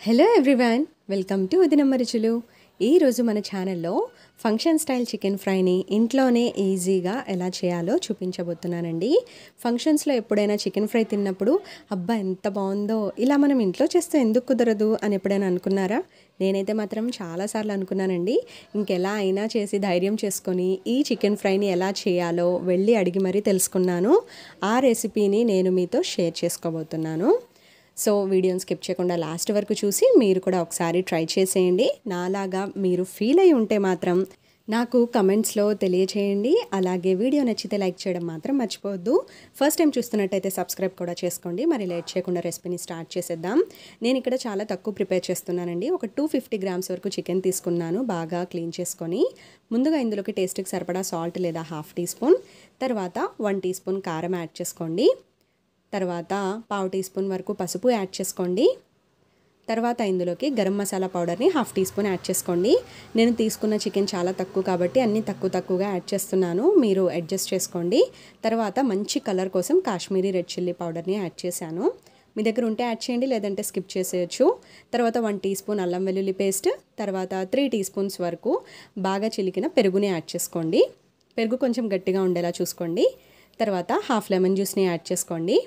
Hello everyone, welcome to వదినమ్మ రుచులు. ఈరోజు మన ఛానల్లో ఫంక్షన్ స్టైల్ చికెన్ ఫ్రైని ఇంట్లోనే ఈజీగా ఎలా చేయాలో చూపించబోతున్నానండి. ఫంక్షన్స్లో ఎప్పుడైనా చికెన్ ఫ్రై తిన్నప్పుడు అబ్బా ఎంత బాగుందో, ఇలా మనం ఇంట్లో చేస్తే ఎందుకు కుదరదు అని ఎప్పుడైనా అనుకున్నారా? నేనైతే మాత్రం చాలాసార్లు అనుకున్నానండి. ఇంకెలా అయినా చేసి ధైర్యం చేసుకొని ఈ చికెన్ ఫ్రైని ఎలా చేయాలో వెళ్ళి అడిగి మరీ తెలుసుకున్నాను. ఆ రెసిపీని నేను మీతో షేర్ చేసుకోబోతున్నాను. సో వీడియోని స్కిప్ చేయకుండా లాస్ట్ వరకు చూసి మీరు కూడా ఒకసారి ట్రై చేసేయండి. నాలాగా మీరు ఫీల్ అయి ఉంటే మాత్రం నాకు కమెంట్స్లో తెలియచేయండి. అలాగే వీడియో నచ్చితే లైక్ చేయడం మాత్రం మర్చిపోవద్దు. ఫస్ట్ టైం చూస్తున్నట్టయితే సబ్స్క్రైబ్ కూడా చేసుకోండి. మరి లేట్ చేయకుండా రెసిపీని స్టార్ట్ చేసేద్దాం. నేను ఇక్కడ చాలా తక్కువ ప్రిపేర్ చేస్తున్నానండి. ఒక 250 గ్రామ్స్ వరకు చికెన్ తీసుకున్నాను, బాగా క్లీన్ చేసుకొని. ముందుగా ఇందులోకి టేస్ట్కి సరిపడా సాల్ట్ లేదా హాఫ్ టీ స్పూన్, తర్వాత 1 టీ స్పూన్ కారం యాడ్ చేసుకోండి. తర్వాత పావు టీ స్పూన్ వరకు పసుపు యాడ్ చేసుకోండి. తర్వాత ఇందులోకి గరం మసాలా పౌడర్ని హాఫ్ టీ స్పూన్ యాడ్ చేసుకోండి. నేను తీసుకున్న చికెన్ చాలా తక్కువ కాబట్టి అన్నీ తక్కువగా యాడ్ చేస్తున్నాను, మీరు అడ్జస్ట్ చేసుకోండి. తర్వాత మంచి కలర్ కోసం కాశ్మీరీ రెడ్ చిల్లీ పౌడర్ని యాడ్ చేశాను. మీ దగ్గర ఉంటే యాడ్ చేయండి, లేదంటే స్కిప్ చేసేయచ్చు. తర్వాత 1 టీ స్పూన్ అల్లం వెల్లుల్లి పేస్ట్, తర్వాత 3 టీ స్పూన్స్ వరకు బాగా చిలికిన పెరుగుని యాడ్ చేసుకోండి. పెరుగు కొంచెం గట్టిగా ఉండేలా చూసుకోండి. తర్వాత హాఫ్ లెమన్ జ్యూస్ని యాడ్ చేసుకోండి.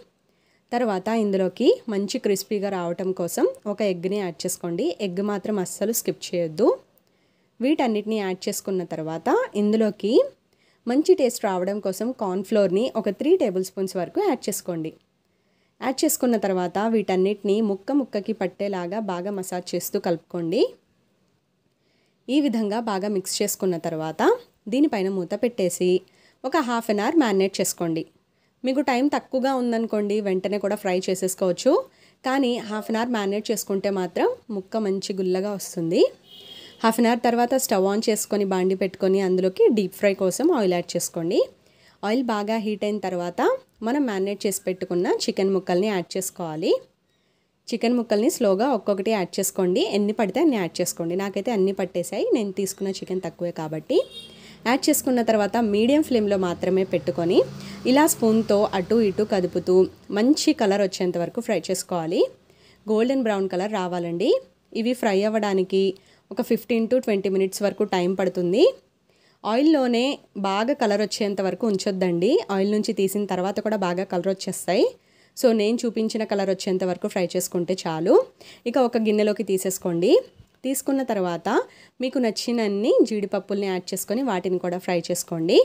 తర్వాత ఇందులోకి మంచి క్రిస్పీగా రావటం కోసం ఒక ఎగ్ని యాడ్ చేసుకోండి. ఎగ్ మాత్రం అస్సలు స్కిప్ చేయొద్దు. వీటన్నిటిని యాడ్ చేసుకున్న తర్వాత ఇందులోకి మంచి టేస్ట్ రావడం కోసం కార్న్ఫ్లోర్ని ఒక 3 టేబుల్ స్పూన్స్ వరకు యాడ్ చేసుకోండి. యాడ్ చేసుకున్న తర్వాత వీటన్నిటిని ముక్కకి పట్టేలాగా బాగా మసాజ్ చేస్తూ కలుపుకోండి. ఈ విధంగా బాగా మిక్స్ చేసుకున్న తర్వాత దీనిపైన మూత పెట్టేసి ఒక హాఫ్ అన్ అవర్ మ్యారినేట్ చేసుకోండి. మీకు టైం తక్కువగా ఉందనుకోండి, వెంటనే కూడా ఫ్రై చేసేసుకోవచ్చు. కానీ హాఫ్ అన్ అవర్ మ్యారినేట్ చేసుకుంటే మాత్రం ముక్క మంచి గుల్లగా వస్తుంది. హాఫ్ అన్ అవర్ తర్వాత స్టవ్ ఆన్ చేసుకొని బాండి పెట్టుకొని అందులోకి డీప్ ఫ్రై కోసం ఆయిల్ యాడ్ చేసుకోండి. ఆయిల్ బాగా హీట్ అయిన తర్వాత మనం మ్యారినేట్ చేసి పెట్టుకున్న చికెన్ ముక్కల్ని యాడ్ చేసుకోవాలి. చికెన్ ముక్కల్ని స్లోగా ఒక్కొక్కటి యాడ్ చేసుకోండి. ఎన్ని పడితే అన్ని యాడ్ చేసుకోండి. నాకైతే అన్ని పట్టేశాయి, నేను తీసుకున్న చికెన్ తక్కువే కాబట్టి. యాడ్ చేసుకున్న తర్వాత మీడియం ఫ్లేమ్లో మాత్రమే పెట్టుకొని ఇలా స్పూన్తో అటు ఇటు కదుపుతూ మంచి కలర్ వచ్చేంత వరకు ఫ్రై చేసుకోవాలి. గోల్డెన్ బ్రౌన్ కలర్ రావాలండి. ఇవి ఫ్రై అవ్వడానికి ఒక 15 to 20 మినిట్స్ వరకు టైం పడుతుంది. ఆయిల్లోనే బాగా కలర్ వచ్చేంత వరకు ఉంచొద్దండి. ఆయిల్ నుంచి తీసిన తర్వాత కూడా బాగా కలర్ వచ్చేస్తాయి. సో నేను చూపించిన కలర్ వచ్చేంత వరకు ఫ్రై చేసుకుంటే చాలు. ఇక ఒక గిన్నెలోకి తీసేసుకోండి. తీసుకున్న తర్వాత మీకు నచ్చినన్ని జీడిపప్పుల్ని యాడ్ చేసుకొని వాటిని కూడా ఫ్రై చేసుకోండి.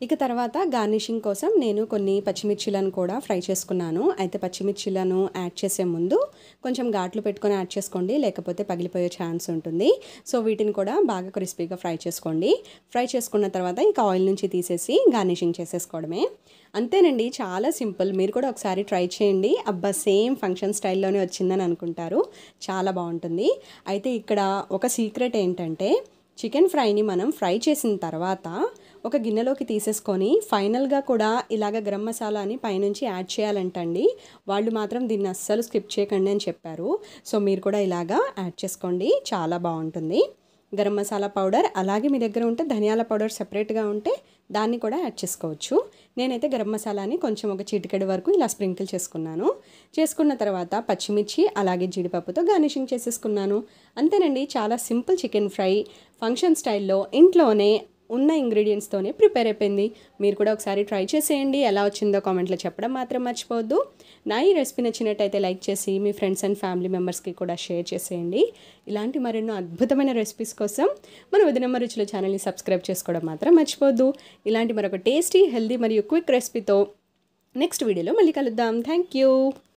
ఇక తర్వాత గార్నిషింగ్ కోసం నేను కొన్ని పచ్చిమిర్చిలను కూడా ఫ్రై చేసుకున్నాను. అయితే పచ్చిమిర్చిలను యాడ్ చేసే ముందు కొంచెం ఘాట్లు పెట్టుకొని యాడ్ చేసుకోండి, లేకపోతే పగిలిపోయే ఛాన్స్ ఉంటుంది. సో వీటిని కూడా బాగా క్రిస్పీగా ఫ్రై చేసుకోండి. ఫ్రై చేసుకున్న తర్వాత ఇక ఆయిల్ నుంచి తీసేసి గార్నిషింగ్ చేసేసుకోవడమే. అంతేనండి, చాలా సింపుల్. మీరు కూడా ఒకసారి ట్రై చేయండి. అబ్బా సేమ్ ఫంక్షన్ స్టైల్లోనే వచ్చిందని అనుకుంటారు. చాలా బాగుంటుంది. అయితే ఇక్కడ ఒక సీక్రెట్ ఏంటంటే, చికెన్ ఫ్రైని మనం ఫ్రై చేసిన తర్వాత ఒక గిన్నెలోకి తీసేసుకొని ఫైనల్గా కూడా ఇలాగ గరం మసాలాని పైనుంచి యాడ్ చేయాలంటండి. వాళ్ళు మాత్రం దీన్ని అస్సలు స్కిప్ చేయకండి అని చెప్పారు. సో మీరు కూడా ఇలాగా యాడ్ చేసుకోండి, చాలా బాగుంటుంది. గరం మసాలా పౌడర్, అలాగే మీ దగ్గర ఉంటే ధనియాల పౌడర్ సెపరేట్గా ఉంటే దాన్ని కూడా యాడ్ చేసుకోవచ్చు. నేనైతే గరం మసాలాని కొంచెం ఒక చిటికెడు వరకు ఇలా స్ప్రింకిల్ చేసుకున్నాను. చేసుకున్న తర్వాత పచ్చిమిర్చి అలాగే జీడిపప్పుతో గార్నిషింగ్ చేసేసుకున్నాను. అంతేనండి, చాలా సింపుల్ చికెన్ ఫ్రై ఫంక్షన్ స్టైల్లో ఇంట్లోనే ఉన్న ఇంగ్రీడియంట్స్తోనే ప్రిపేర్ అయిపోయింది. మీరు కూడా ఒకసారి ట్రై చేసేయండి. ఎలా వచ్చిందో కామెంట్లో చెప్పడం మాత్రం మర్చిపోవద్దు. నా ఈ రెసిపీ నచ్చినట్టయితే లైక్ చేసి మీ ఫ్రెండ్స్ అండ్ ఫ్యామిలీ మెంబర్స్కి కూడా షేర్ చేసేయండి. ఇలాంటి మరెన్నో అద్భుతమైన రెసిపీస్ కోసం మన వదినమ్మ రుచుల ఛానల్ని సబ్స్క్రైబ్ చేసుకోవడం మాత్రం మర్చిపోవద్దు. ఇలాంటి మరొక టేస్టీ, హెల్దీ మరియు క్విక్ రెసిపీతో నెక్స్ట్ వీడియోలో మళ్ళీ కలుద్దాం. Thank you.